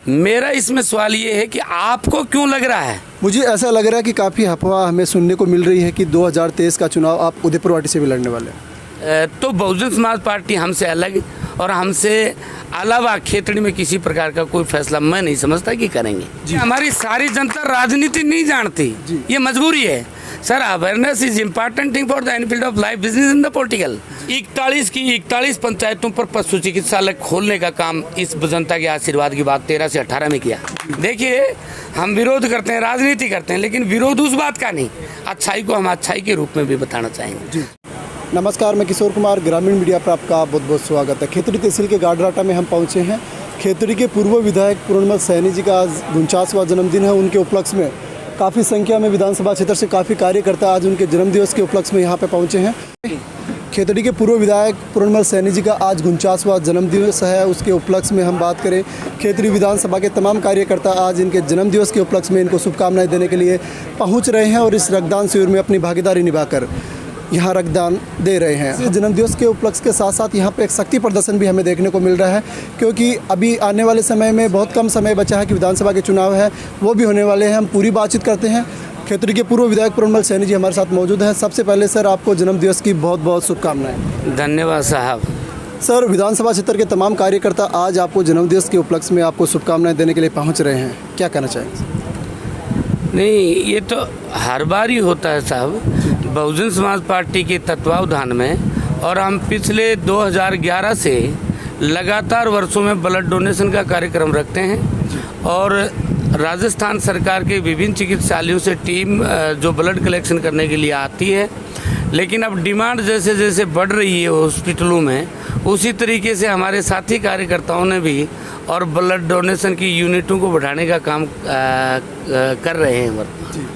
मेरा इसमें सवाल ये है कि आपको क्यों लग रहा है? मुझे ऐसा लग रहा है कि काफ़ी अफवाह हमें सुनने को मिल रही है कि 2023 का चुनाव आप उदयपुर वाटी से भी लड़ने वाले हैं। तो बहुजन समाज पार्टी हमसे अलग और हमसे अलावा खेतड़ी में किसी प्रकार का कोई फैसला मैं नहीं समझता कि करेंगे। हमारी सारी जनता राजनीति नहीं जानती, ये मजबूरी है sir. Awareness is important thing for the Enfield of life business in the political. 41 पंचायतों पर पशु चिकित्सालय खोलने का काम इस जनता के आशीर्वाद की बात 13 से 18 में किया। देखिए, हम विरोध करते हैं, राजनीति करते हैं, लेकिन विरोध उस बात का नहीं, अच्छाई को हम अच्छाई के रूप में भी बताना चाहेंगे। नमस्कार, मैं किशोर कुमार, ग्रामीण मीडिया पर आपका बहुत बहुत स्वागत है। खेतड़ी तहसील के गाडराटा में हम पहुंचे हैं। खेतड़ी के पूर्व विधायक पूर्णमल सैनी जी का आज 49वां जन्मदिन है। उनके उपलक्ष्य में काफ़ी संख्या में विधानसभा क्षेत्र से काफ़ी कार्यकर्ता आज उनके जन्मदिवस के उपलक्ष्य में यहाँ पे पहुँचे हैं। खेतड़ी के पूर्व विधायक पूर्णमल सैनी जी का आज 49वां जन्मदिवस है। उसके उपलक्ष्य में हम बात करें, खेतड़ी विधानसभा के तमाम कार्यकर्ता आज इनके जन्मदिवस के उपलक्ष्य में इनको शुभकामनाएं देने के लिए पहुंच रहे हैं और इस रक्तदान शिविर में अपनी भागीदारी निभाकर यहाँ रक्तदान दे रहे हैं। जन्मदिवस के उपलक्ष्य के साथ साथ यहाँ पे एक शक्ति प्रदर्शन भी हमें देखने को मिल रहा है, क्योंकि अभी आने वाले समय में बहुत कम समय बचा है कि विधानसभा के चुनाव है, वो भी होने वाले हैं। हम पूरी बातचीत करते हैं। खेतड़ी के पूर्व विधायक पूर्णमल सैनी जी हमारे साथ मौजूद हैं। सबसे पहले सर, आपको जन्मदिवस की बहुत बहुत शुभकामनाएं। धन्यवाद साहब। सर, विधानसभा क्षेत्र के तमाम कार्यकर्ता आज आपको जन्मदिवस के उपलक्ष्य में आपको शुभकामनाएं देने के लिए पहुँच रहे हैं, क्या कहना चाहेंगे? नहीं, ये तो हर बार ही होता है साहब, बहुजन समाज पार्टी के तत्वावधान में, और हम पिछले 2011 से लगातार वर्षों में ब्लड डोनेशन का कार्यक्रम रखते हैं और राजस्थान सरकार के विभिन्न चिकित्सालयों से टीम जो ब्लड कलेक्शन करने के लिए आती है। लेकिन अब डिमांड जैसे जैसे बढ़ रही है हॉस्पिटलों में, उसी तरीके से हमारे साथी कार्यकर्ताओं ने भी और ब्लड डोनेशन की यूनिटों को बढ़ाने का काम कर रहे हैं वर्तमान।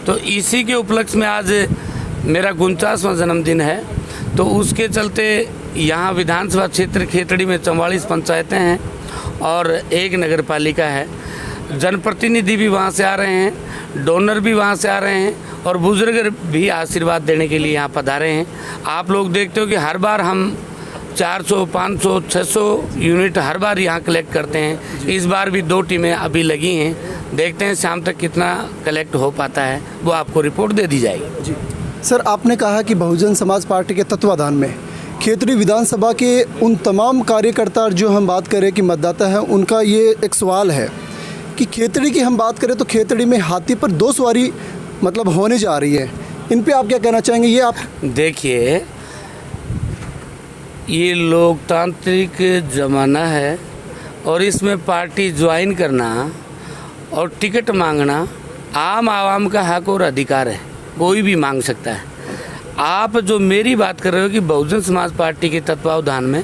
तो इसी के उपलक्ष्य में आज मेरा 49वां जन्मदिन है, तो उसके चलते यहाँ विधानसभा क्षेत्र खेतड़ी में 44 पंचायतें हैं और एक नगर पालिका है। जनप्रतिनिधि भी वहाँ से आ रहे हैं, डोनर भी वहाँ से आ रहे हैं और बुजुर्ग भी आशीर्वाद देने के लिए यहाँ पधारे हैं। आप लोग देखते हो कि हर बार हम 400, 500, 600 यूनिट हर बार यहाँ कलेक्ट करते हैं। इस बार भी 2 टीमें अभी लगी हैं, देखते हैं शाम तक कितना कलेक्ट हो पाता है, वो आपको रिपोर्ट दे दी जाएगी। जी सर, आपने कहा कि बहुजन समाज पार्टी के तत्वाधान में खेतड़ी विधानसभा के उन तमाम कार्यकर्ता जो हम बात करें कि मतदाता हैं, उनका ये एक सवाल है कि खेतड़ी की हम बात करें तो खेतड़ी में हाथी पर 2 सवारी मतलब होने जा रही है। इन पे आप क्या कहना चाहेंगे? ये आप देखिए, ये लोकतांत्रिक ज़माना है और इसमें पार्टी ज्वाइन करना और टिकट मांगना आम आवाम का हक और अधिकार है, कोई भी मांग सकता है। आप जो मेरी बात कर रहे हो कि बहुजन समाज पार्टी के तत्वावधान में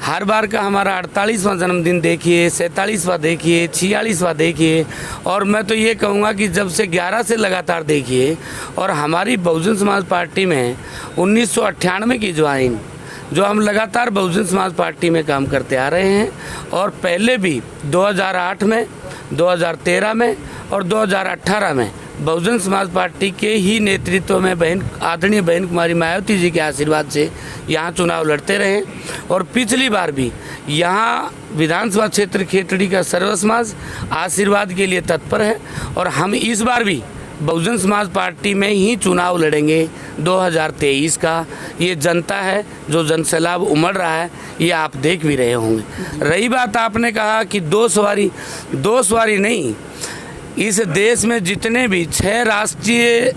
हर बार का हमारा 48वां जन्मदिन देखिए, 47वां देखिए, 46वां देखिए, और मैं तो ये कहूँगा कि जब से 11 से लगातार देखिए। और हमारी बहुजन समाज पार्टी में 1998 की ज्वाइन, जो हम लगातार बहुजन समाज पार्टी में काम करते आ रहे हैं, और पहले भी 2008 में, 2013 में और 2018 में बहुजन समाज पार्टी के ही नेतृत्व में आदरणीय बहन कुमारी मायावती जी के आशीर्वाद से यहाँ चुनाव लड़ते रहे। और पिछली बार भी यहाँ विधानसभा क्षेत्र खेतड़ी का सर्व समाज आशीर्वाद के लिए तत्पर है और हम इस बार भी बहुजन समाज पार्टी में ही चुनाव लड़ेंगे 2023 का। ये जनता है जो जनसैलाब उमड़ रहा है, ये आप देख भी रहे होंगे। रही बात, आपने कहा कि 2 सवारी नहीं, इस देश में जितने भी 6 राष्ट्रीय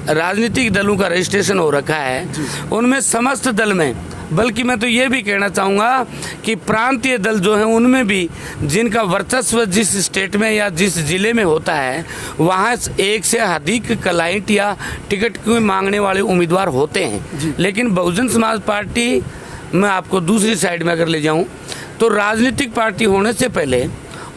राजनीतिक दलों का रजिस्ट्रेशन हो रखा है, उनमें समस्त दल में, बल्कि मैं तो ये भी कहना चाहूँगा कि प्रांतीय दल जो हैं उनमें भी जिनका वर्चस्व जिस स्टेट में या जिस ज़िले में होता है, वहाँ 1 से अधिक क्लाइंट या टिकट के मांगने वाले उम्मीदवार होते हैं। लेकिन बहुजन समाज पार्टी, मैं आपको दूसरी साइड में अगर ले जाऊँ तो राजनीतिक पार्टी होने से पहले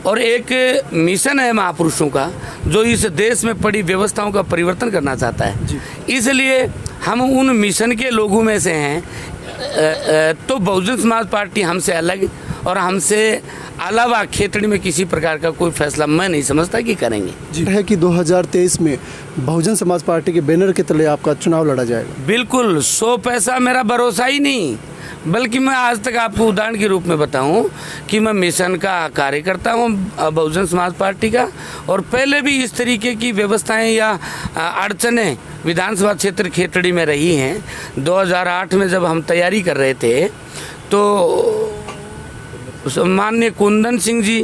और एक मिशन है महापुरुषों का जो इस देश में पड़ी व्यवस्थाओं का परिवर्तन करना चाहता है, इसलिए हम उन मिशन के लोगों में से हैं। तो बहुजन समाज पार्टी हमसे अलग और हमसे अलावा खेतड़ी में किसी प्रकार का कोई फैसला मैं नहीं समझता कि करेंगे। जी है कि 2023 में बहुजन समाज पार्टी के बैनर के तले आपका चुनाव लड़ा जाएगा। बिल्कुल 100 पैसा मेरा भरोसा ही नहीं, बल्कि मैं आज तक आपको उदाहरण के रूप में बताऊं कि मैं मिशन का कार्यकर्ता हूं बहुजन समाज पार्टी का, और पहले भी इस तरीके की व्यवस्थाएं या अड़चनें विधानसभा क्षेत्र खेतड़ी में रही हैं। 2008 में जब हम तैयारी कर रहे थे तो माननीय कुंदन सिंह जी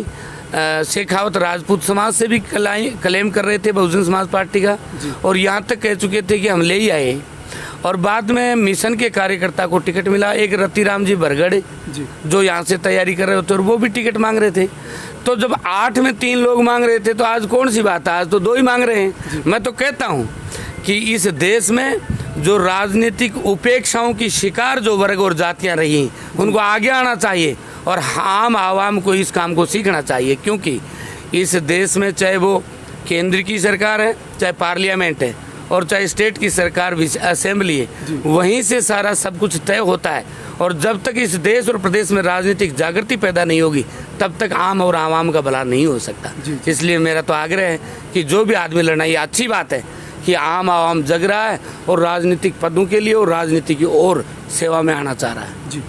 शेखावत राजपूत समाज से भी क्लेम कर रहे थे बहुजन समाज पार्टी का, और यहाँ तक कह चुके थे कि हम ले ही आए। और बाद में मिशन के कार्यकर्ता को टिकट मिला, एक रतिराम जी बरगढ़ जो यहाँ से तैयारी कर रहे होते और वो भी टिकट मांग रहे थे। तो जब 8 में 3 लोग मांग रहे थे तो आज कौन सी बात है, आज तो 2 ही मांग रहे हैं। मैं तो कहता हूँ कि इस देश में जो राजनीतिक उपेक्षाओं की शिकार जो वर्ग और जातियाँ रही उनको आगे आना चाहिए और आम आवाम को इस काम को सीखना चाहिए, क्योंकि इस देश में चाहे वो केंद्र की सरकार है, चाहे पार्लियामेंट है, और चाहे स्टेट की सरकार असेंबली है, वहीं से सारा सब कुछ तय होता है। और जब तक इस देश और प्रदेश में राजनीतिक जागृति पैदा नहीं होगी तब तक आम और आवाम का भला नहीं हो सकता। इसलिए मेरा तो आग्रह है कि जो भी आदमी लड़ना, ये अच्छी बात है कि आम आवाम जग रहा है और राजनीतिक पदों के लिए और राजनीति की ओर सेवा में आना चाह रहा है। जी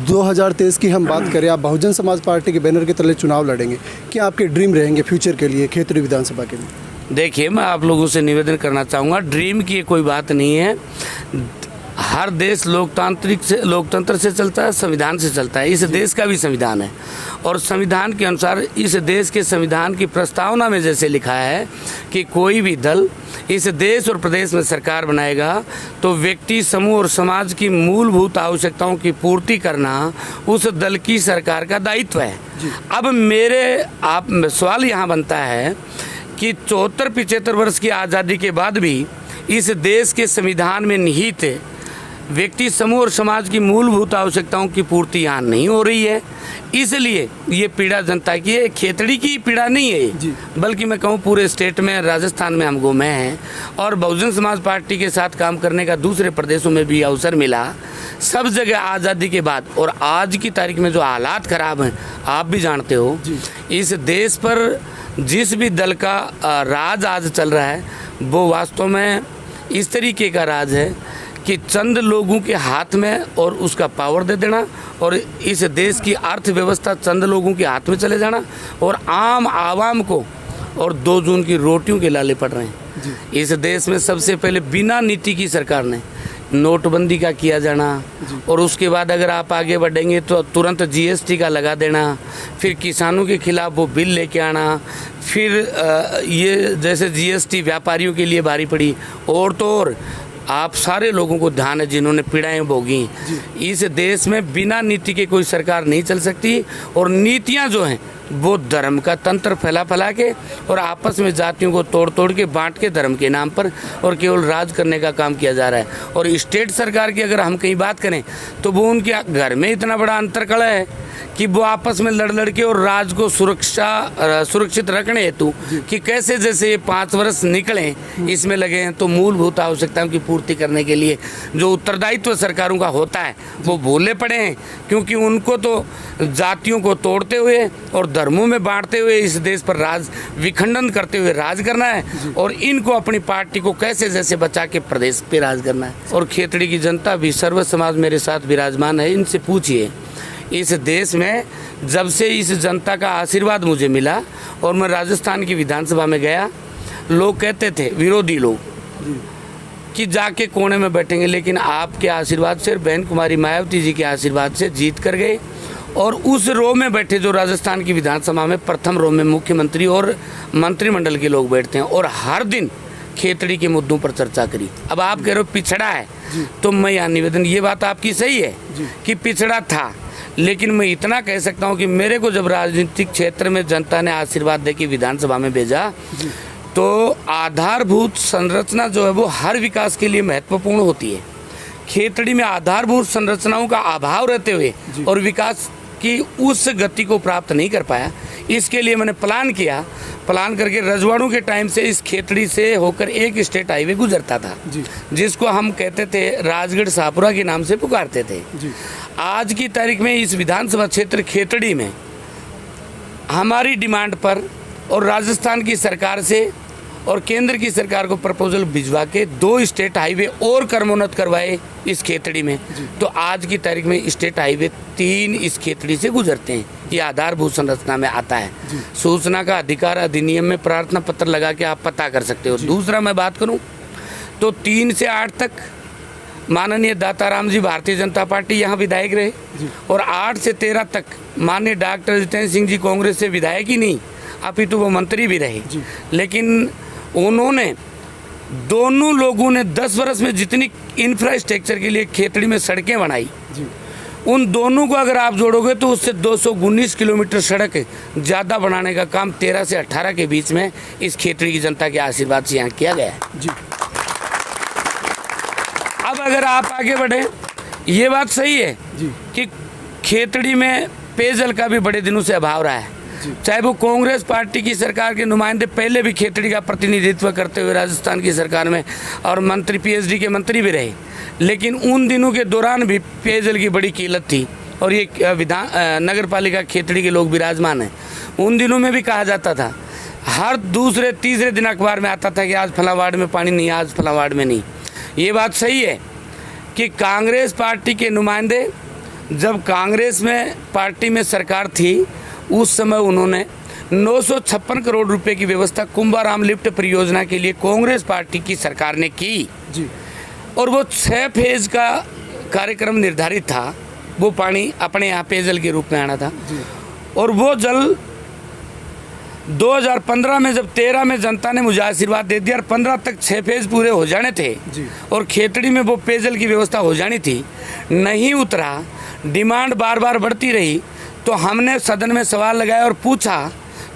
2023 की हम बात करें, आप बहुजन समाज पार्टी के बैनर के तले चुनाव लड़ेंगे, क्या आपके ड्रीम रहेंगे फ्यूचर के लिए खेतड़ी विधानसभा के लिए? देखिए, मैं आप लोगों से निवेदन करना चाहूँगा, ड्रीम की कोई बात नहीं है। हर देश लोकतंत्र से चलता है, संविधान से चलता है। इस देश का भी संविधान है और संविधान के अनुसार इस देश के संविधान की प्रस्तावना में जैसे लिखा है कि कोई भी दल इस देश और प्रदेश में सरकार बनाएगा तो व्यक्ति, समूह और समाज की मूलभूत आवश्यकताओं की पूर्ति करना उस दल की सरकार का दायित्व है। अब सवाल यहाँ बनता है कि 74-75 वर्ष की आज़ादी के बाद भी इस देश के संविधान में निहित व्यक्ति, समूह और समाज की मूलभूत आवश्यकताओं की पूर्ति यहाँ नहीं हो रही है। इसलिए ये पीड़ा जनता की है, खेतड़ी की पीड़ा नहीं है, बल्कि मैं कहूँ पूरे स्टेट में, राजस्थान में हम गुमे हैं और बहुजन समाज पार्टी के साथ काम करने का दूसरे प्रदेशों में भी अवसर मिला। सब जगह आज़ादी के बाद और आज की तारीख में जो हालात ख़राब हैं आप भी जानते हो। इस देश पर जिस भी दल का राज आज चल रहा है वो वास्तव में इस तरीके का राज है कि चंद लोगों के हाथ में और उसका पावर दे देना और इस देश की अर्थव्यवस्था चंद लोगों के हाथ में चले जाना और आम आवाम को और 2 जून की रोटियों के लाले पड़ रहे हैं। इस देश में सबसे पहले बिना नीति की सरकार ने नोटबंदी का किया जाना और उसके बाद अगर आप आगे बढ़ेंगे तो तुरंत जीएसटी का लगा देना, फिर किसानों के खिलाफ वो बिल लेके आना, फिर ये जैसे जीएसटी व्यापारियों के लिए भारी पड़ी और तो और आप सारे लोगों को ध्यान है जिन्होंने पीड़ाएं भोगी। इस देश में बिना नीति के कोई सरकार नहीं चल सकती और नीतियां जो हैं वो धर्म का तंत्र फैला के और आपस में जातियों को तोड़ के बांट के धर्म के नाम पर और केवल राज करने का काम किया जा रहा है। और स्टेट सरकार की अगर हम कहीं बात करें तो वो उनके घर में इतना बड़ा अंतरकलह है कि वो आपस में लड़ के और राज को सुरक्षित रखने हेतु कि कैसे जैसे ये 5 वर्ष निकले इसमें लगे हैं, तो मूलभूत आवश्यकताओं की पूर्ति करने के लिए जो उत्तरदायित्व सरकारों का होता है वो भूले पड़े हैं, क्योंकि उनको तो जातियों को तोड़ते हुए और धर्मों में बांटते हुए इस देश पर राज विखंडन करते हुए राज करना है और इनको अपनी पार्टी को कैसे जैसे बचा के प्रदेश पे राज करना है। और खेतड़ी की जनता भी, सर्व समाज मेरे साथ विराजमान है, इनसे पूछिए इस देश में जब से इस जनता का आशीर्वाद मुझे मिला और मैं राजस्थान की विधानसभा में गया, लोग कहते थे, विरोधी लोग, कि जाके कोने में बैठेंगे, लेकिन आपके आशीर्वाद से, बहन कुमारी मायावती जी के आशीर्वाद से जीत कर गए और उस रो में बैठे जो राजस्थान की विधानसभा में प्रथम रो में मुख्यमंत्री और मंत्रिमंडल के लोग बैठते हैं और हर दिन खेतड़ी के मुद्दों पर चर्चा करी। अब आप कह रहे हो पिछड़ा है, तो मैं यहाँ निवेदन, ये बात आपकी सही है कि पिछड़ा था, लेकिन मैं इतना कह सकता हूँ कि मेरे को जब राजनीतिक क्षेत्र में जनता ने आशीर्वाद दे के विधानसभा में भेजा तो आधारभूत संरचना जो है वो हर विकास के लिए महत्वपूर्ण होती है। खेतड़ी में आधारभूत संरचनाओं का अभाव रहते हुए और विकास कि उस गति को प्राप्त नहीं कर पाया। इसके लिए मैंने प्लान किया, प्लान करके रजवाड़ों के टाइम से इस खेतड़ी से होकर एक स्टेट हाईवे गुजरता था जी। जिसको हम कहते थे राजगढ़ शाहपुरा के नाम से पुकारते थे जी। आज की तारीख में इस विधानसभा क्षेत्र खेतड़ी में हमारी डिमांड पर और राजस्थान की सरकार से और केंद्र की सरकार को प्रपोजल भिजवा के 2 स्टेट हाईवे और कर्मोन्नत करवाए इस खेतड़ी में। तो आज की तारीख में स्टेट हाईवे 3 इस खेतड़ी से गुजरते हैं। ये आधारभूत संरचना में आता है। सूचना का अधिकार अधिनियम में प्रार्थना पत्र लगा के आप पता कर सकते हो। दूसरा मैं बात करूं तो 3 से 8 तक माननीय दाताराम जी भारतीय जनता पार्टी यहाँ विधायक रहे और 8 से 13 तक माननीय डॉक्टर जितेंद्र सिंह जी कांग्रेस से विधायक ही नहीं अपितु वो मंत्री भी रहे। लेकिन उन्होंने दोनों लोगों ने 10 वर्ष में जितनी इंफ्रास्ट्रक्चर के लिए खेतड़ी में सड़कें बनाई उन दोनों को अगर आप जोड़ोगे तो उससे 219 किलोमीटर सड़क ज़्यादा बनाने का काम 13 से 18 के बीच में इस खेतड़ी की जनता के आशीर्वाद से यहाँ किया गया है जी। अब अगर आप आगे बढ़े, ये बात सही है जी। कि खेतड़ी में पेयजल का भी बड़े दिनों से अभाव रहा है। चाहे वो कांग्रेस पार्टी की सरकार के नुमाइंदे पहले भी खेतड़ी का प्रतिनिधित्व करते हुए राजस्थान की सरकार में और मंत्री पीएचडी के मंत्री भी रहे, लेकिन उन दिनों के दौरान भी पेयजल की बड़ी किल्लत थी और ये नगर पालिका खेतड़ी के लोग विराजमान हैं। उन दिनों में भी कहा जाता था, हर दूसरे तीसरे दिन अखबार में आता था कि आज फला वार्ड में पानी नहीं, आज फला वार्ड में नहीं। ये बात सही है कि कांग्रेस पार्टी के नुमाइंदे जब कांग्रेस में पार्टी में सरकार थी उस समय उन्होंने 956 करोड़ रुपए की व्यवस्था कुंभाराम लिफ्ट परियोजना के लिए कांग्रेस पार्टी की सरकार ने की जी। और वो 6 फेज का कार्यक्रम निर्धारित था। वो पानी अपने यहाँ पेयजल के रूप में आना था और वो जल 2015 में जब 13 में जनता ने मुझे आशीर्वाद दे दिया और 15 तक 6 फेज पूरे हो जाने थे और खेतड़ी में वो पेयजल की व्यवस्था हो जानी थी, नहीं उतरा। डिमांड बार बार बढ़ती रही तो हमने सदन में सवाल लगाया और पूछा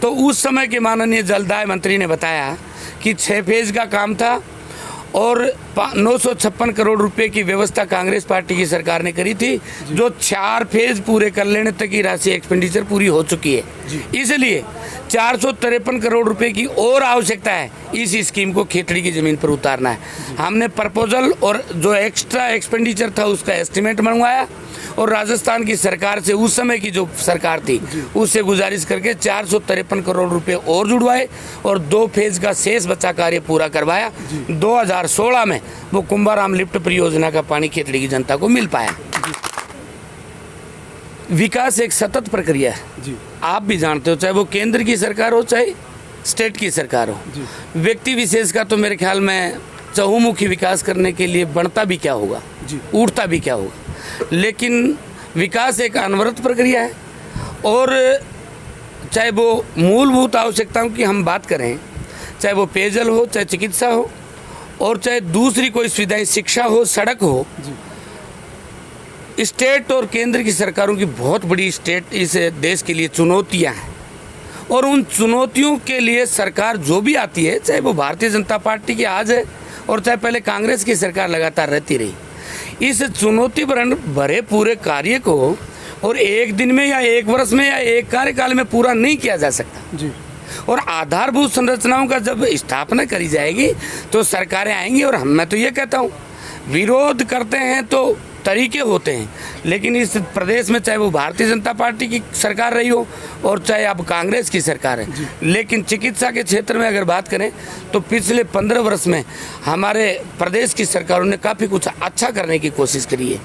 तो उस समय के माननीय जलदाय मंत्री ने बताया कि 6 फेज का काम था और 956 करोड़ रुपए की व्यवस्था कांग्रेस पार्टी की सरकार ने करी थी, जो 4 फेज पूरे कर लेने तक की राशि एक्सपेंडिचर पूरी हो चुकी है। इसलिए 453 करोड़ रुपए की और आवश्यकता है इस स्कीम को खेतड़ी की ज़मीन पर उतारना है। हमने प्रपोजल और जो एक्स्ट्रा एक्सपेंडिचर था उसका एस्टिमेट मंगवाया और राजस्थान की सरकार से, उस समय की जो सरकार थी, उससे गुजारिश करके 453 करोड़ रुपए और जुड़वाए और 2 फेज का शेष बचा कार्य पूरा करवाया। 2016 में वो कुंभाराम लिफ्ट परियोजना का पानी खेतड़ी की जनता को मिल पाया। विकास एक सतत प्रक्रिया है जी। आप भी जानते हो, चाहे वो केंद्र की सरकार हो चाहे स्टेट की सरकार हो। व्यक्ति विशेष का तो मेरे ख्याल में चहुमुखी विकास करने के लिए बनता भी क्या होगा, उठता भी क्या होगा, लेकिन विकास एक अनवरत प्रक्रिया है। और चाहे वो मूलभूत आवश्यकताओं की हम बात करें, चाहे वो पेयजल हो, चाहे चिकित्सा हो और चाहे दूसरी कोई सुविधाएं, शिक्षा हो, सड़क हो, स्टेट और केंद्र की सरकारों की बहुत बड़ी स्टेट इस देश के लिए चुनौतियां हैं और उन चुनौतियों के लिए सरकार जो भी आती है, चाहे वो भारतीय जनता पार्टी की आज है और चाहे पहले कांग्रेस की सरकार लगातार रहती रही, इस चुनौती भरे पूरे कार्य को और एक दिन में या एक वर्ष में या एक कार्यकाल में पूरा नहीं किया जा सकता जी। और आधारभूत संरचनाओं का जब स्थापना करी जाएगी तो सरकारें आएंगी और मैं तो ये कहता हूँ विरोध करते हैं तो तरीके होते हैं, लेकिन इस प्रदेश में चाहे वो भारतीय जनता पार्टी की सरकार रही हो और चाहे अब कांग्रेस की सरकार है, लेकिन चिकित्सा के क्षेत्र में अगर बात करें तो पिछले 15 वर्ष में हमारे प्रदेश की सरकारों ने काफ़ी कुछ अच्छा करने की कोशिश करी है।